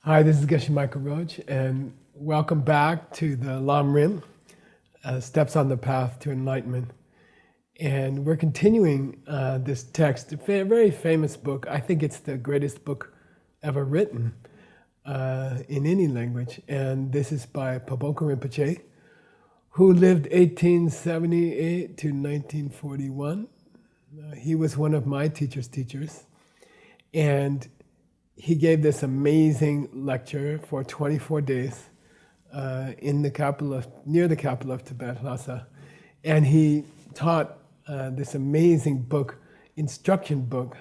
Hi, this is Geshe Michael Roach, and welcome back to the Lam Rim, Steps on the Path to Enlightenment. And we're continuing this text, a very famous book. I think it's the greatest book ever written in any language. And this is by Pabongka Rinpoche, who lived 1878 to 1941. He was one of my teacher's teachers. And he gave this amazing lecture for 24 days in the capital near the capital of Tibet, Lhasa. And he taught this amazing book, instruction book,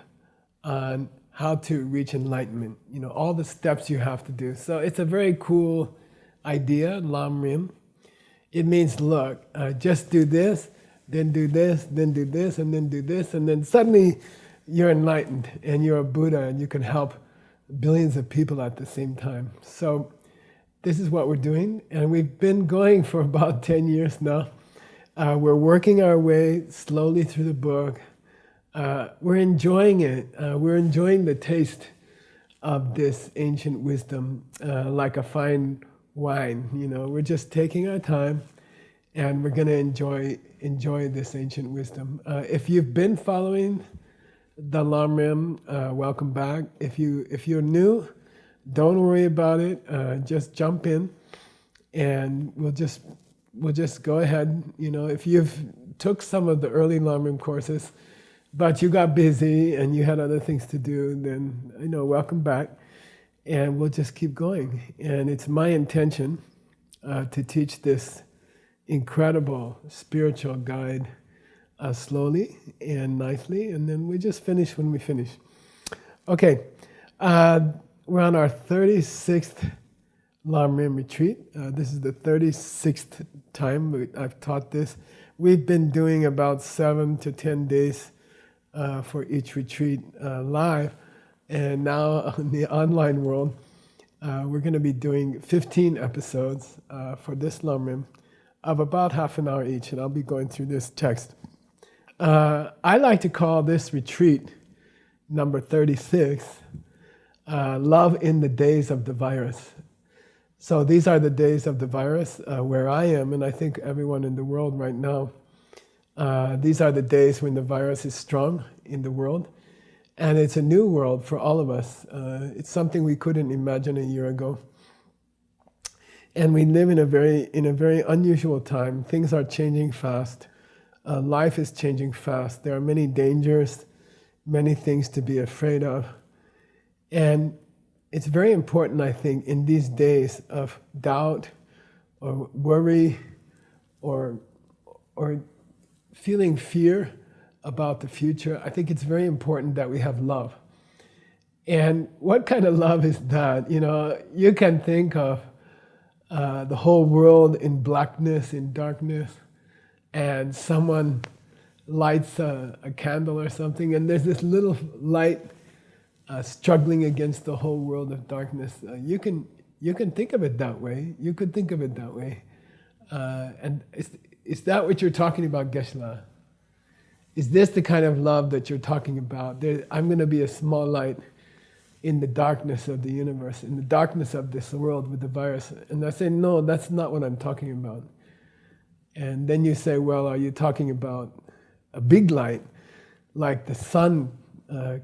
on how to reach enlightenment. You know, all the steps you have to do. So it's a very cool idea, Lam Rim. It means, look, just do this, then do this, then do this, and then do this, and then suddenly you're enlightened and you're a Buddha and you can help billions of people at the same time. So this is what we're doing, and we've been going for about 10 years now. We're working our way slowly through the book. We're enjoying it. We're enjoying the taste of this ancient wisdom like a fine wine. You know, we're just taking our time, and we're going to enjoy this ancient wisdom. If you've been following the Lam Rim, welcome back. If you're new, don't worry about it. Just jump in, and we'll just go ahead. You know, if you've took some of the early Lam Rim courses, but you got busy and you had other things to do, then welcome back, and we'll just keep going. And it's my intention to teach this incredible spiritual guide slowly and nicely, and then we just finish when we finish. Okay, we're on our 36th Lam Rim retreat. This is the 36th time I've taught this. We've been doing about 7 to 10 days for each retreat live, and now in the online world, we're going to be doing 15 episodes for this Lam Rim of about half an hour each, and I'll be going through this text. I like to call this retreat, number 36, Love in the Days of the Virus. So these are the days of the virus where I am, and I think everyone in the world right now. These are the days when the virus is strong in the world, and it's a new world for all of us. It's something we couldn't imagine a year ago. And we live in a very unusual time. Things are changing fast. Life is changing fast. There are many dangers, many things to be afraid of. And it's very important, I think, in these days of doubt or worry or feeling fear about the future, I think it's very important that we have love. And what kind of love is that? You know, you can think of the whole world in blackness, in darkness, and someone lights a candle or something, and there's this little light struggling against the whole world of darkness. You can think of it that way. You could think of it that way. And is that what you're talking about, Geshe-la? Is this the kind of love that you're talking about? I'm going to be a small light in the darkness of the universe, in the darkness of this world with the virus. And I say, no, that's not what I'm talking about. And then you say, well, are you talking about a big light, like the sun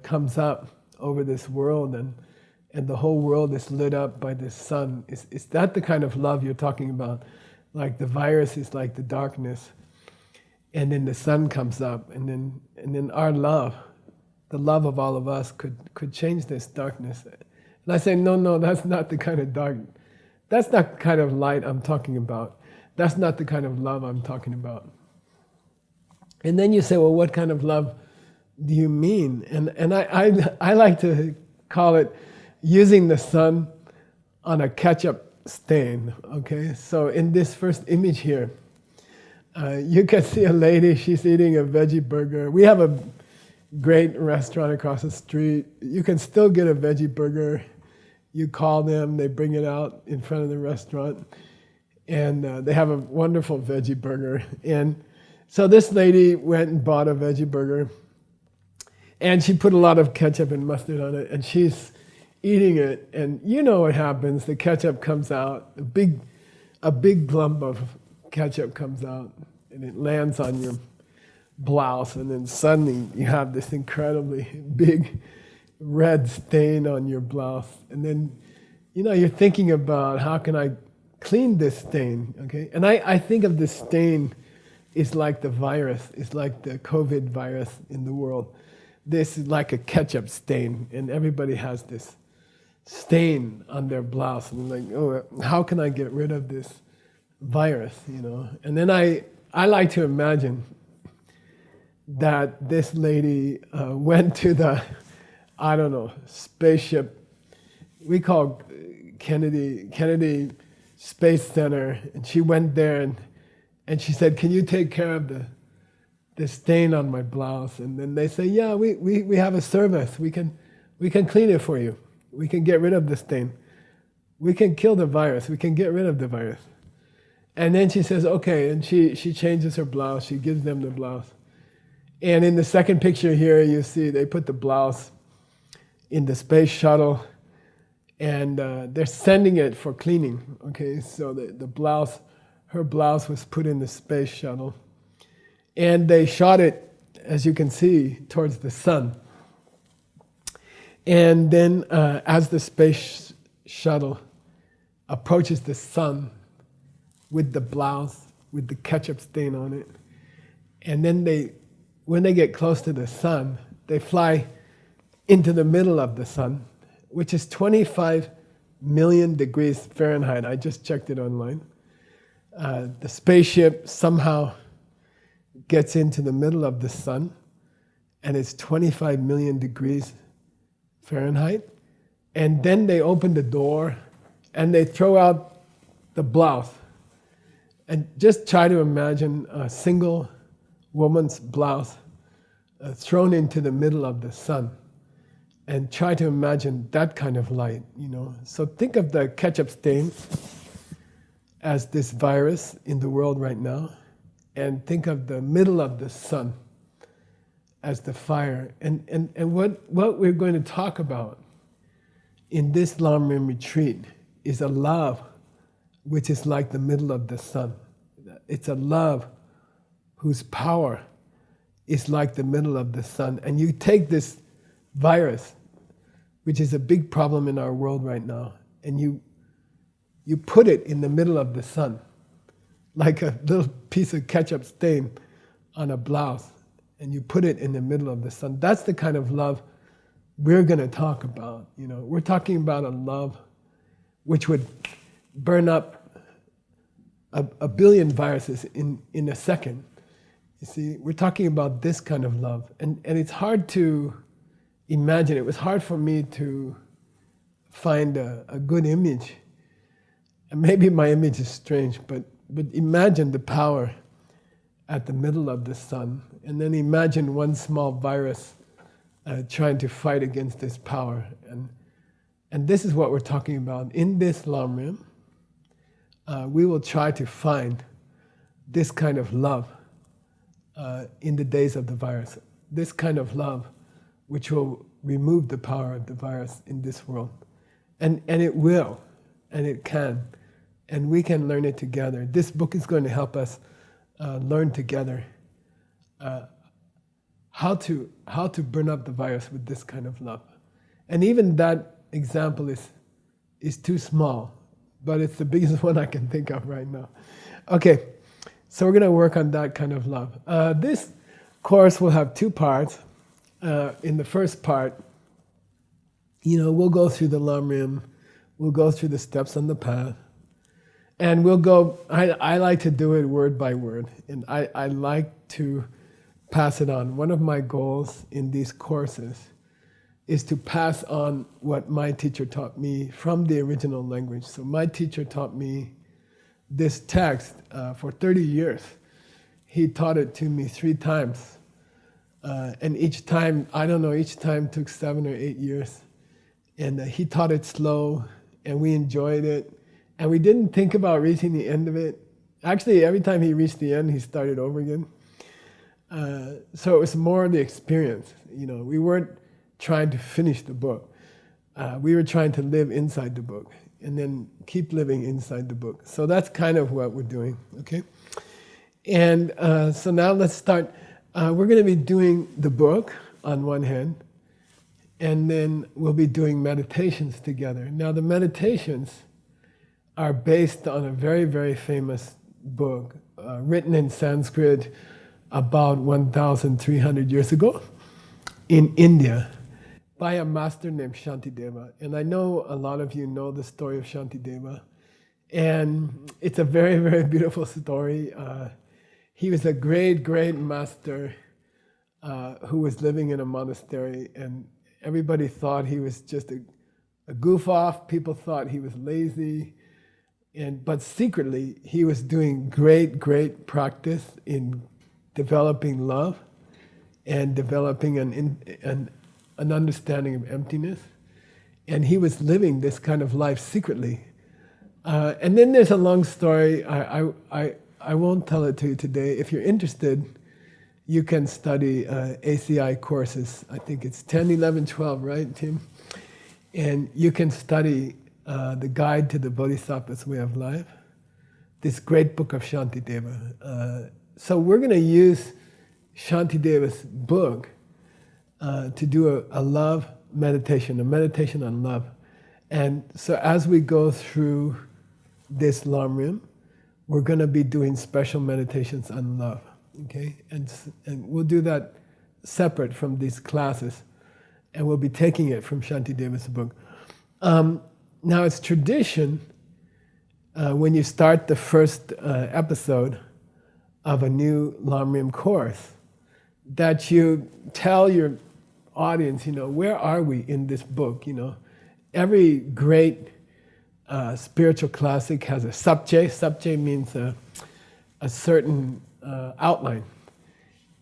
comes up over this world and the whole world is lit up by this sun? Is that the kind of love you're talking about? Like the virus is like the darkness, and then the sun comes up, and then our love, the love of all of us, could change this darkness. And I say, no, that's not the kind of that's not the kind of light I'm talking about. That's not the kind of love I'm talking about. And then you say, well, what kind of love do you mean? And I like to call it using the sun on a ketchup stain, okay? So in this first image here, you can see a lady, she's eating a veggie burger. We have a great restaurant across the street. You can still get a veggie burger. You call them, they bring it out in front of the restaurant. And they have a wonderful veggie burger. And so this lady went and bought a veggie burger, and she put a lot of ketchup and mustard on it, and she's eating it, and you know what happens. The ketchup comes out, a big lump of ketchup comes out, and it lands on your blouse, and then suddenly you have this incredibly big red stain on your blouse. And then, you're thinking about, how can I clean this stain, okay? And I think of this stain is like the virus, it's like the COVID virus in the world. This is like a ketchup stain, and everybody has this stain on their blouse, and like, oh, how can I get rid of this virus, And then I like to imagine that this lady went to the, I don't know, spaceship, we call Kennedy Space Center, and she went there and she said, can you take care of the stain on my blouse? And then they say, yeah, we have a service, we can clean it for you. We can get rid of the stain. We can kill the virus, we can get rid of the virus. And then she says, okay, and she changes her blouse, she gives them the blouse. And in the second picture here, you see they put the blouse in the space shuttle, and they're sending it for cleaning, okay? So the blouse, her blouse was put in the space shuttle, and they shot it, as you can see, towards the sun. And then as the space shuttle approaches the sun with the blouse, with the ketchup stain on it, and then when they get close to the sun, they fly into the middle of the sun, which is 25 million degrees Fahrenheit. I just checked it online. The spaceship somehow gets into the middle of the sun, and it's 25 million degrees Fahrenheit. And then they open the door, and they throw out the blouse. And just try to imagine a single woman's blouse thrown into the middle of the sun. And try to imagine that kind of light, So think of the ketchup stain as this virus in the world right now, and think of the middle of the sun as the fire. And what we're going to talk about in this Lamrim retreat is a love which is like the middle of the sun. It's a love whose power is like the middle of the sun. And you take this virus, which is a big problem in our world right now, and you put it in the middle of the sun, like a little piece of ketchup stain on a blouse, and you put it in the middle of the sun. That's the kind of love we're going to talk about. We're talking about a love which would burn up a billion viruses in a second. You see, we're talking about this kind of love, and it's hard to imagine. It was hard for me to find a good image, and maybe my image is strange, but imagine the power at the middle of the sun, and then imagine one small virus trying to fight against this power, and this is what we're talking about in this Lamrim. We will try to find this kind of love in the days of the virus, this kind of love which will remove the power of the virus in this world. And it will, and it can, and we can learn it together. This book is going to help us learn together how to burn up the virus with this kind of love. And even that example is too small, but it's the biggest one I can think of right now. Okay, so we're going to work on that kind of love. This course will have two parts. In the first part, we'll go through the Lamrim, we'll go through the steps on the path, and we'll go, I like to do it word by word, and I like to pass it on. One of my goals in these courses is to pass on what my teacher taught me from the original language. So my teacher taught me this text for 30 years. He taught it to me 3 times. And each time took 7 or 8 years. And he taught it slow, and we enjoyed it. And we didn't think about reaching the end of it. Actually, every time he reached the end, he started over again. So it was more the experience. We weren't trying to finish the book. we were trying to live inside the book and then keep living inside the book. So that's kind of what we're doing, okay? And so now let's start. We're going to be doing the book on one hand, and then we'll be doing meditations together. Now the meditations are based on a very, very famous book written in Sanskrit about 1,300 years ago in India by a master named Shantideva. And I know a lot of you know the story of Shantideva. And it's a very, very beautiful story. He was a great, great master who was living in a monastery, and everybody thought he was just a goof off. People thought he was lazy. But secretly, he was doing great, great practice in developing love and developing an understanding of emptiness. And he was living this kind of life secretly. And then there's a long story. I won't tell it to you today. If you're interested, you can study ACI courses. I think it's 10, 11, 12, right, Tim? And you can study the Guide to the Bodhisattva's Way of Life, this great book of Shantideva. So we're going to use Shantideva's book to do a love meditation, a meditation on love. And so as we go through this Lamrim, we're going to be doing special meditations on love, okay? And we'll do that separate from these classes, and we'll be taking it from Shantideva's book. Now it's tradition when you start the first episode of a new Lamrim course that you tell your audience, where are we in this book? Every great spiritual classic has a sabje. Sabje means a certain outline.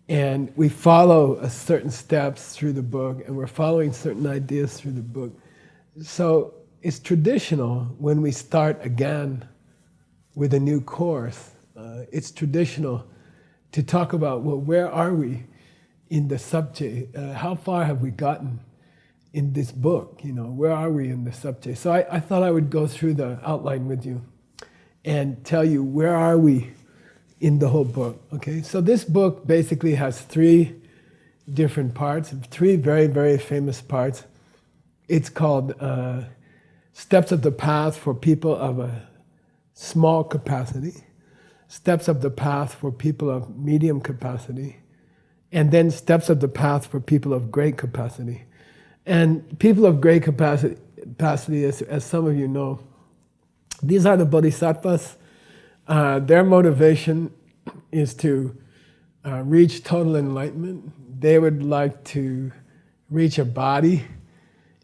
And we follow certain steps through the book, and we're following certain ideas through the book. So it's traditional when we start again with a new course, it's traditional to talk about, well, where are we in the subject? How far have we gotten in this book? Where are we in the subject? So I thought I would go through the outline with you and tell you where are we in the whole book, okay? So this book basically has 3 different parts, 3 very, very famous parts. It's called Steps of the Path for People of a Small Capacity, Steps of the Path for People of Medium Capacity, and then Steps of the Path for People of Great Capacity. And people of great capacity as some of you know, these are the bodhisattvas. Their motivation is to reach total enlightenment. They would like to reach a body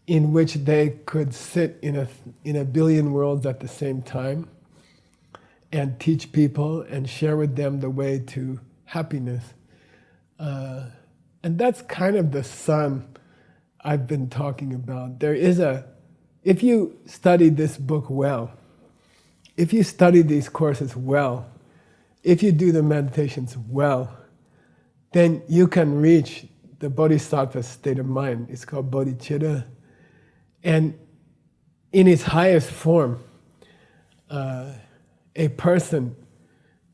in which they could sit in a billion worlds at the same time and teach people and share with them the way to happiness. And that's kind of the sun I've been talking about. If you study this book well, if you study these courses well, if you do the meditations well, then you can reach the bodhisattva state of mind. It's called bodhicitta. And in its highest form, a person,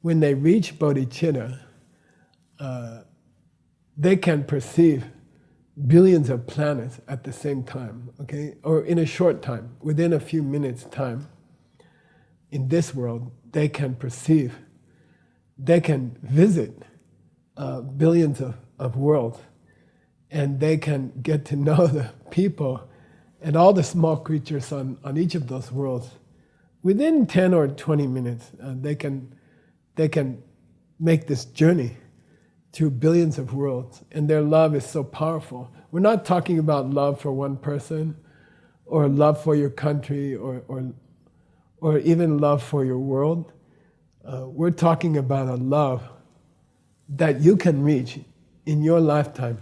when they reach bodhicitta, they can perceive billions of planets at the same time, okay? Or in a short time, within a few minutes' time, in this world, they can perceive, they can visit billions of worlds, and they can get to know the people and all the small creatures on each of those worlds. Within 10 or 20 minutes, they can make this journey through billions of worlds, and their love is so powerful. We're not talking about love for one person, or love for your country, or even love for your world. We're talking about a love that you can reach in your lifetime,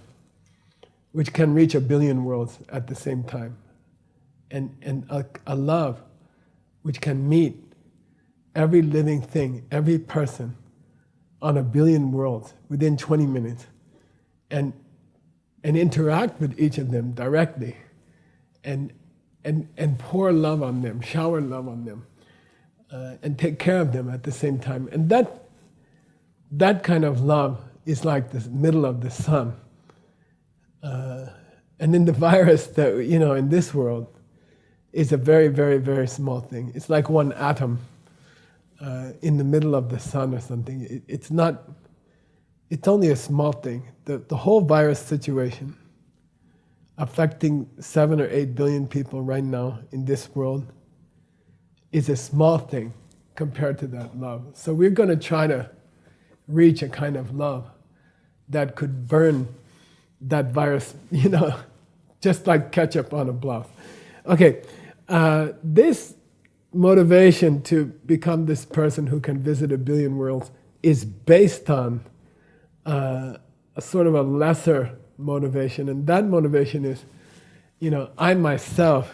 which can reach a billion worlds at the same time. And a love which can meet every living thing, every person on a billion worlds within 20 minutes and interact with each of them directly and and pour love on them, shower love on them, and take care of them at the same time. And that kind of love is like the middle of the sun. And then the virus that, in this world is a very, very, very small thing. It's like one atom in the middle of the sun or something. It's only a small thing. The whole virus situation affecting 7 or 8 billion people right now in this world is a small thing compared to that love. So we're going to try to reach a kind of love that could burn that virus, just like ketchup on a blouse. Okay, this motivation to become this person who can visit 1 billion worlds is based on a sort of a lesser motivation, and that motivation is, I myself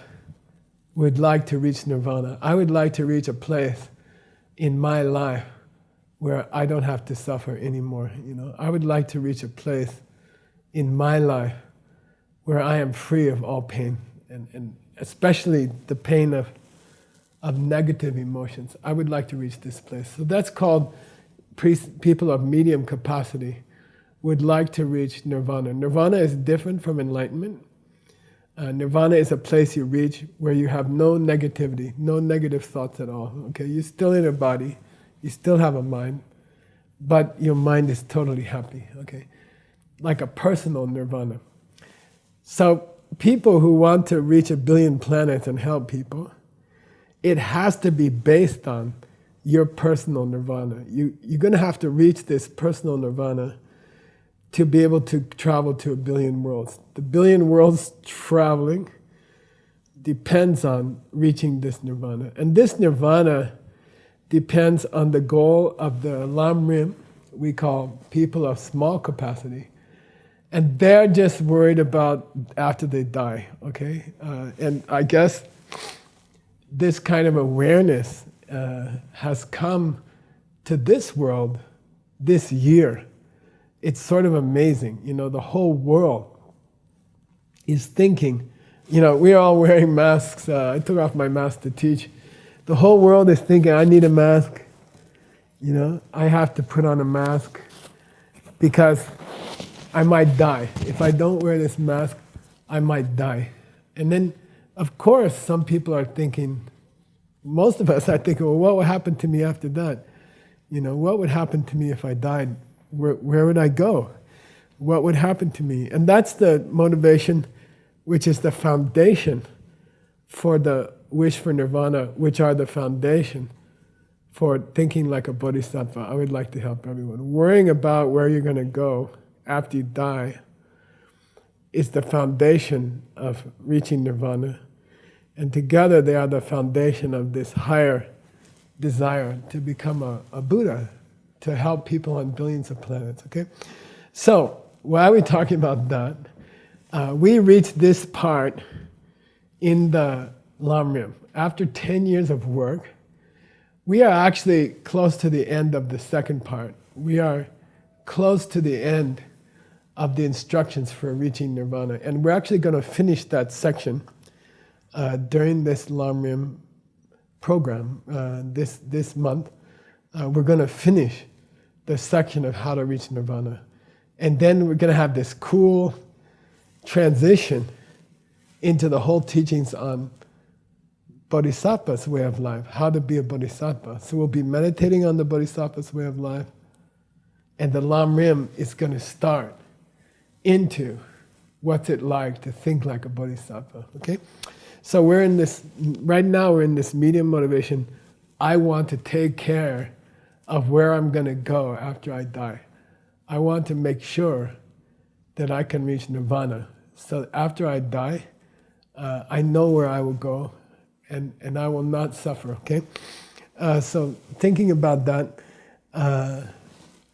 would like to reach nirvana. I would like to reach a place in my life where I don't have to suffer anymore. I would like to reach a place in my life where I am free of all pain, and especially the pain of negative emotions. I would like to reach this place. So that's called people of medium capacity would like to reach nirvana. Nirvana is different from enlightenment. Nirvana is a place you reach where you have no negativity, no negative thoughts at all. Okay, you're still in a body, you still have a mind, but your mind is totally happy. Okay, like a personal nirvana. So people who want to reach 1 billion planets and help people, it has to be based on your personal nirvana. You're going to have to reach this personal nirvana to be able to travel to 1 billion worlds. The 1 billion worlds traveling depends on reaching this nirvana. And this nirvana depends on the goal of the Lam Rim, we call people of small capacity. And they're just worried about after they die, okay? And I guess this kind of awareness has come to this world this year. It's sort of amazing, the whole world is thinking, we're all wearing masks. I took off my mask to teach. The whole world is thinking, I need a mask. I have to put on a mask because I might die. If I don't wear this mask, I might die. And then, of course, some people are thinking, most of us are thinking, well, what would happen to me after that? What would happen to me if I died? Where would I go? What would happen to me? And that's the motivation, which is the foundation for the wish for nirvana, which are the foundation for thinking like a bodhisattva. I would like to help everyone. Worrying about where you're going to go after you die is the foundation of reaching nirvana. And together they are the foundation of this higher desire to become a Buddha, to help people on billions of planets, okay? So, why are we talking about that? We reached this part in the Lam Rim. After 10 years of work, we are actually close to the end of the second part. We are close to the end of the instructions for reaching nirvana. And we're actually going to finish that section during this Lam Rim program this month. We're going to finish the section of how to reach nirvana. And then we're going to have this cool transition into the whole teachings on bodhisattva's way of life, how to be a bodhisattva. So we'll be meditating on the bodhisattva's way of life, and the Lam Rim is going to start into what's it like to think like a bodhisattva, okay? So right now we're in this medium motivation. I want to take care of where I'm going to go after I die. I want to make sure that I can reach nirvana. So after I die, I know where I will go, and I will not suffer, okay? So thinking about that,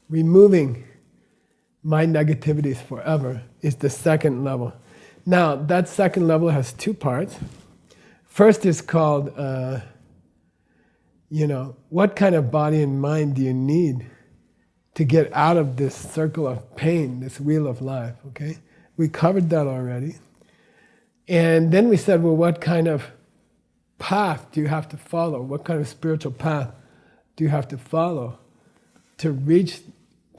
removing my negativities forever is the second level. Now, that second level has 2 parts. First is called, what kind of body and mind do you need to get out of this circle of pain, this wheel of life, okay? We covered that already. And then we said, well, what kind of path do you have to follow? What kind of spiritual path do you have to follow to reach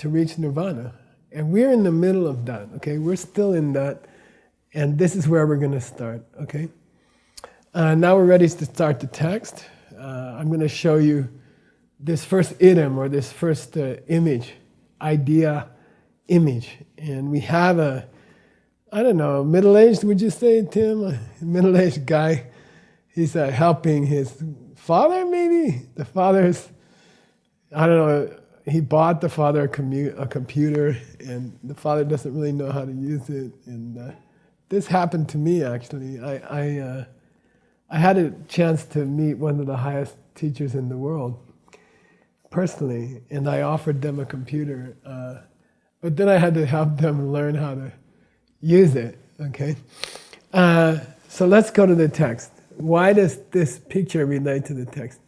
nirvana? And we're in the middle of that, okay? We're still in that, and this is where we're going to start, okay? Now we're ready to start the text. I'm going to show you this first idim, or this first image, idea image. And we have a, I don't know, middle-aged, would you say, Tim? A middle-aged guy. He's helping his father, maybe? The father's, I don't know, he bought the father a computer, and the father doesn't really know how to use it. And this happened to me, actually. I had a chance to meet one of the highest teachers in the world, personally, and I offered them a computer. But then I had to help them learn how to use it, okay? So let's go to the text. Why does this picture relate to the text?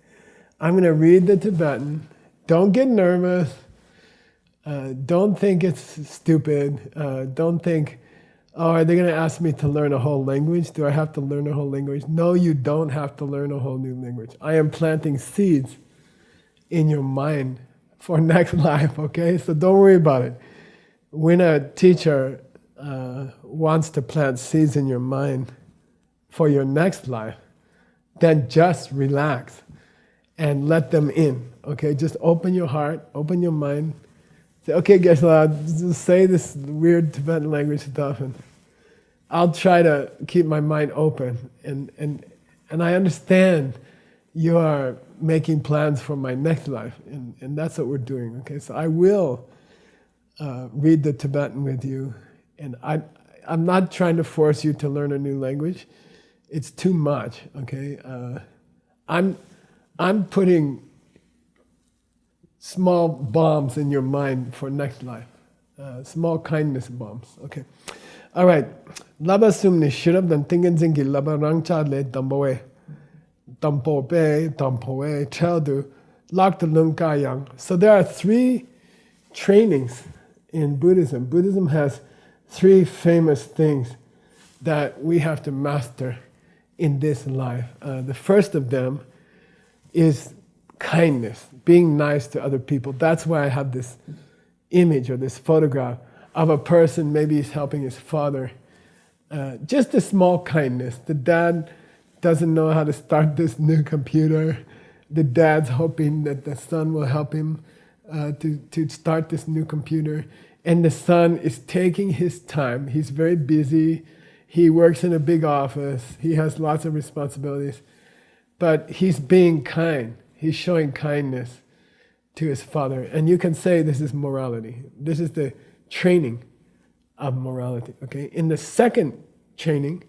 I'm going to read the Tibetan. Don't get nervous. Don't think it's stupid. Don't think, oh, are they going to ask me to learn a whole language? Do I have to learn a whole language? No, you don't have to learn a whole new language. I am planting seeds in your mind for next life, okay? So don't worry about it. When a teacher wants to plant seeds in your mind for your next life, then just relax and let them in, okay? Just open your heart, open your mind. Say, okay, Geshe, just say this weird Tibetan language stuff, and I'll try to keep my mind open. And I understand you are making plans for my next life, and that's what we're doing, okay? So I will read the Tibetan with you, and I'm not trying to force you to learn a new language. It's too much, okay? I'm putting small bombs in your mind for next life, small kindness bombs, okay? All right. Laba sumni shirab dan tingan zingi laba rangcha le damboe, dampoe, chaldu, lakta lungkayang. So there are 3 trainings in Buddhism. Buddhism has 3 famous things that we have to master in this life. The first of them is kindness, being nice to other people. That's why I have this image or this photograph of a person, maybe he's helping his father. Just a small kindness. The dad doesn't know how to start this new computer. The dad's hoping that the son will help him to start this new computer. And the son is taking his time. He's very busy. He works in a big office. He has lots of responsibilities. But he's being kind. He's showing kindness to his father. And you can say this is morality. This is the training of morality. Okay. In the second training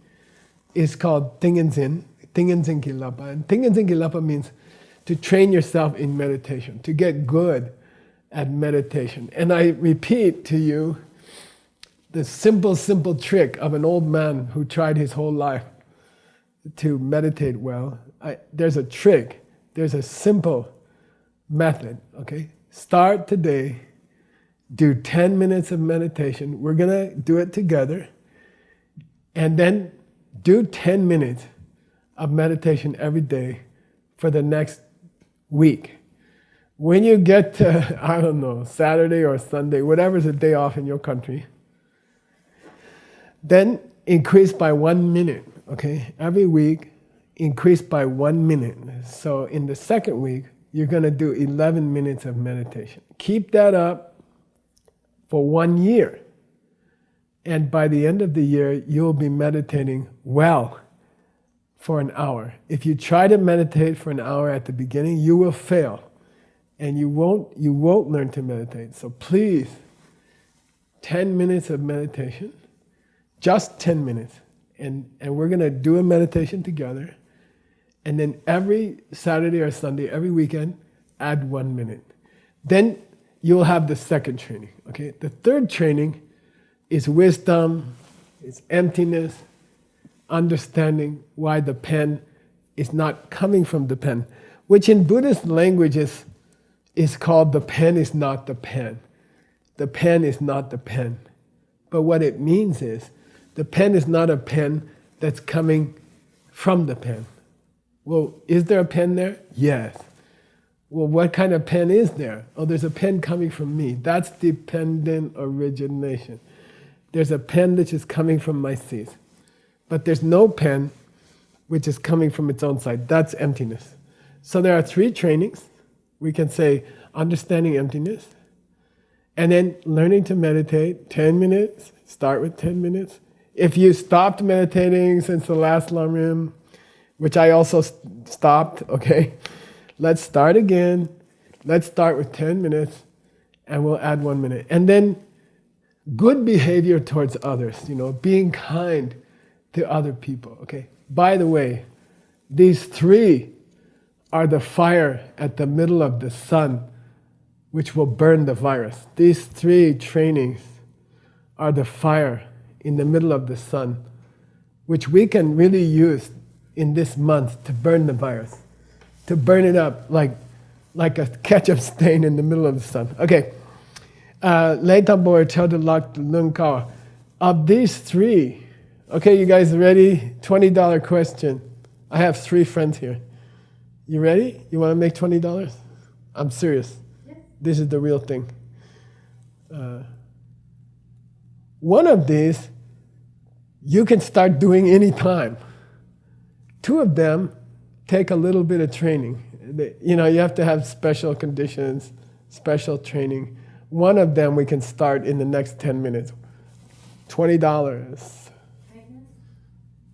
is called Tinganzin Kilapa. And Tinganzin Kilapa means to train yourself in meditation, to get good at meditation. And I repeat to you the simple trick of an old man who tried his whole life to meditate well. There's a trick. There's a simple method, okay? Start today. Do 10 minutes of meditation. We're going to do it together. And then do 10 minutes of meditation every day for the next week. When you get to, I don't know, Saturday or Sunday, whatever's the day off in your country, then increase by 1 minute, okay? Every week, increase by 1 minute. So in the second week, you're going to do 11 minutes of meditation. Keep that up for 1 year. And by the end of the year, you'll be meditating well for an hour. If you try to meditate for an hour at the beginning, you will fail. And you won't learn to meditate. So please, 10 minutes of meditation, just 10 minutes. And we're going to do a meditation together. And then every Saturday or Sunday, every weekend, add 1 minute. Then you'll have the second training, okay? The third training is wisdom, it's emptiness, understanding why the pen is not coming from the pen, which in Buddhist language is called the pen is not the pen. The pen is not the pen. But what it means is, the pen is not a pen that's coming from the pen. Well, is there a pen there? Yes. Well, what kind of pen is there? Oh, there's a pen coming from me. That's dependent origination. There's a pen which is coming from my seeds. But there's no pen which is coming from its own side. That's emptiness. So there are 3 trainings. We can say understanding emptiness, and then learning to meditate 10 minutes. Start with 10 minutes. If you stopped meditating since the last Lamrim, which I also stopped, okay? Let's start again. Let's start with 10 minutes, and we'll add 1 minute. And then good behavior towards others, being kind to other people, okay? By the way, these 3 are the fire at the middle of the sun, which will burn the virus. These 3 trainings are the fire in the middle of the sun, which we can really use in this month to burn the virus, to burn it up like a ketchup stain in the middle of the sun. Okay. Of these 3, okay, you guys ready? $20 question. I have 3 friends here. You ready? You want to make $20? I'm serious. Yes. This is the real thing. One of these, you can start doing any time. 2 of them take a little bit of training. You have to have special conditions, special training. One of them we can start in the next 10 minutes. $20. Kindness?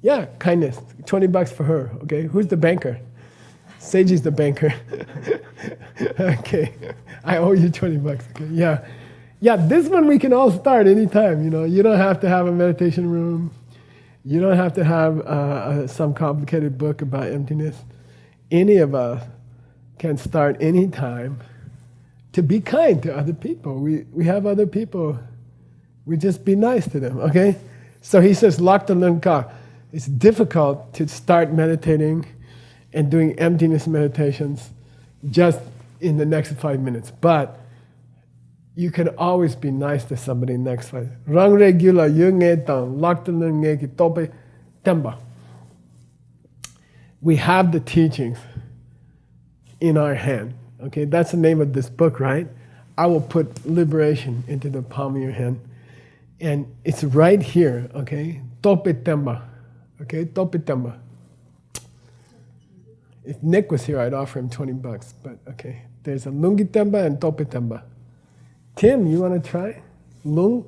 Yeah, kindness. $20 for her, okay? Who's the banker? Seiji's the banker. Okay, I owe you $20, okay? Yeah. Yeah, this one we can all start anytime, You don't have to have a meditation room. You don't have to have some complicated book about emptiness. Any of us can start anytime to be kind to other people. We have other people. We just be nice to them, okay? So he says, Lakta Lunka. It's difficult to start meditating and doing emptiness meditations just in the next 5 minutes. But you can always be nice to somebody next 5 minutes. Rang regula yungetang laktanenge kitope temba. We have the teachings in our hand. Okay, that's the name of this book, right? I will put liberation into the palm of your hand. And it's right here, okay? Tope temba. Okay, tope temba. If Nick was here, I'd offer him $20, but okay. There's a lungi temba and tope temba. Tim, you want to try? Lung?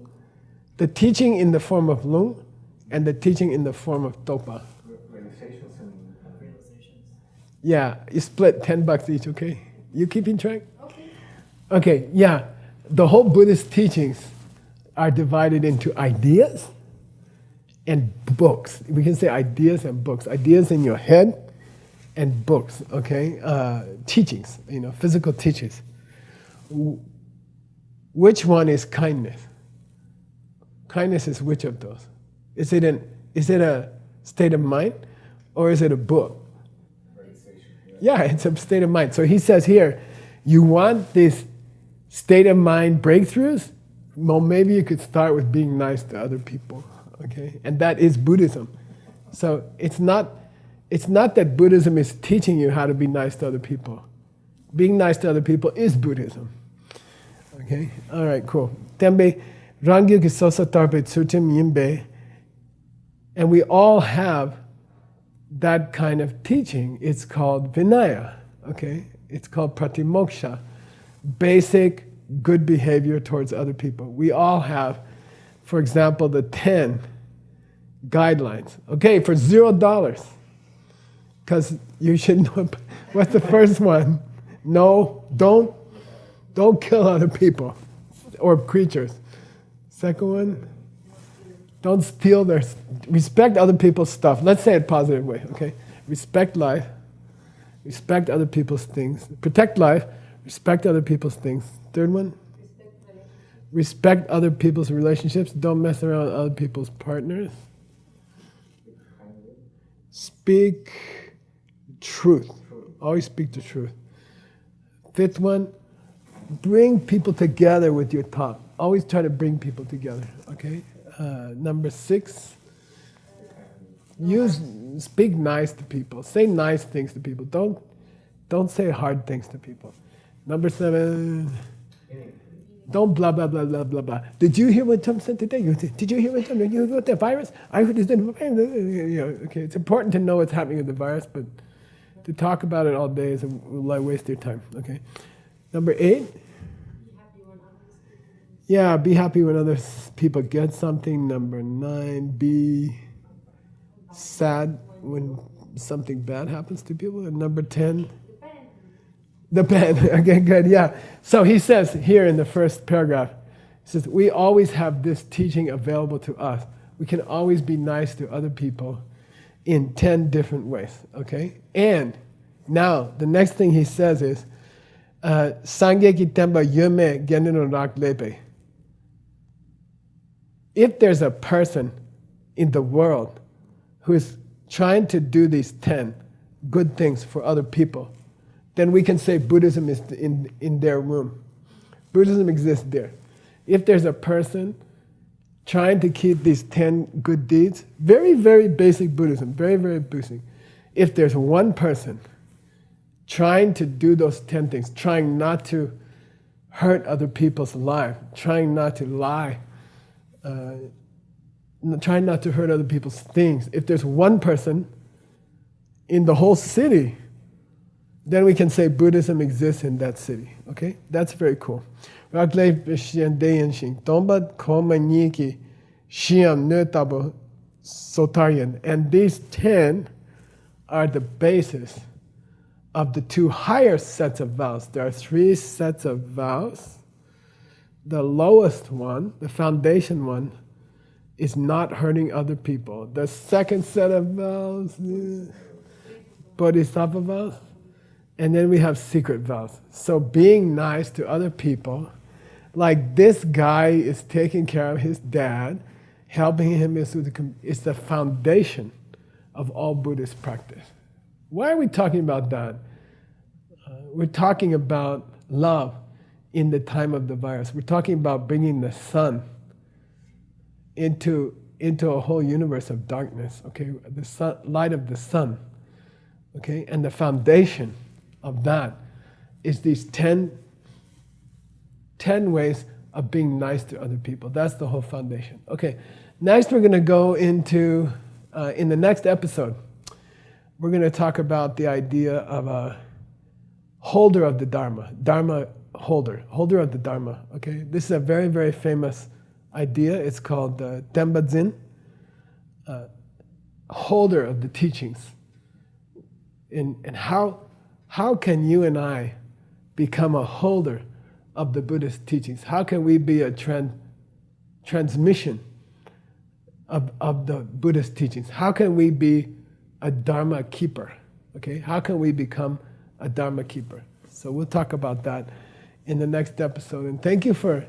The teaching in the form of lung and the teaching in the form of topa. Realizations and realizations. Yeah, you split $10 each, okay? You keeping track? Okay, yeah. The whole Buddhist teachings are divided into ideas and books. We can say ideas and books. Ideas in your head and books, okay? Teachings, physical teachings. Which one is kindness? Kindness is which of those? Is it a state of mind or is it a book? Yeah, it's a state of mind. So he says here, you want this state of mind breakthroughs? Well, maybe you could start with being nice to other people, okay? And that is Buddhism. So it's not that Buddhism is teaching you how to be nice to other people. Being nice to other people is Buddhism. Okay? All right, cool. Tembe, Rangyu Kisosa Tarpe Tsutim Yimbe. And we all have that kind of teaching. It's called Vinaya. Okay? It's called Pratimoksha. Basic good behavior towards other people. We all have, for example, the 10 guidelines. Okay, for $0. Because you should know. What's the first one? No, don't kill other people or creatures. Second one, don't steal respect other people's stuff. Let's say it positive way, okay? Respect life, respect other people's things. Protect life, respect other people's things. Third one, respect other people's relationships. Don't mess around with other people's partners. Speak truth. Always speak the truth. Fifth one, bring people together with your talk. Always try to bring people together, okay? Number 6, Speak nice to people. Say nice things to people. Don't say hard things to people. Number 7. Don't blah blah blah blah blah blah. Did you hear what Tom said today? Did you hear what Tom? You got the virus? I heard this. Okay, it's important to know what's happening with the virus, but to talk about it all day is a waste your time. Okay. Number 8. Yeah, be happy when other people get something. Number 9, be sad when something bad happens to people. And number 10, the pen. Okay, good, yeah. So he says here in the first paragraph, he says, we always have this teaching available to us. We can always be nice to other people in 10 different ways, okay? And now, the next thing he says is, Sangeki temba yume genino rak lepe. If there's a person in the world who is trying to do these 10 good things for other people, then we can say Buddhism is in their room. Buddhism exists there. If there's a person trying to keep these 10 good deeds, very, very basic Buddhism, very, very basic. If there's one person trying to do those 10 things, trying not to hurt other people's lives, trying not to lie, trying not to hurt other people's things, if there's one person in the whole city, then we can say Buddhism exists in that city. Okay? That's very cool. And these 10 are the basis of the 2 higher sets of vows. There are 3 sets of vows. The lowest one, the foundation one, is not hurting other people. The second set of vows, Bodhisattva vows. And then we have secret vows. So being nice to other people, like this guy is taking care of his dad, helping him is the foundation of all Buddhist practice. Why are we talking about that? We're talking about love in the time of the virus. We're talking about bringing the sun into a whole universe of darkness, okay? The sun, light of the sun, okay? And the foundation of that is these 10 ways of being nice to other people. That's the whole foundation. Okay, next we're going to go into, in the next episode, we're going to talk about the idea of a holder of the Dharma, Dharma holder of the Dharma, okay? This is a very, very famous idea. It's called Tenpa Zin, holder of the teachings. And how can you and I become a holder of the Buddhist teachings? How can we be a transmission of the Buddhist teachings? How can we be a Dharma keeper? Okay, how can we become a Dharma keeper? So we'll talk about that in the next episode. And thank you for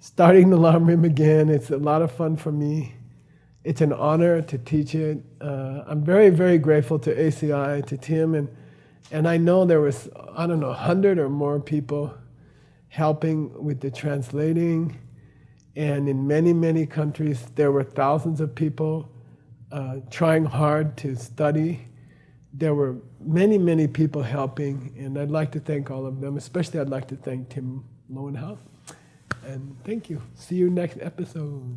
starting the Lam Rim again. It's a lot of fun for me. It's an honor to teach it. I'm very, very grateful to ACI, to Tim, and I know there was, 100 or more people helping with the translating. And in many, many countries, there were thousands of people trying hard to study. There were many, many people helping, and I'd like to thank all of them. Especially I'd like to thank Tim Lowenhouse. And thank you. See you next episode.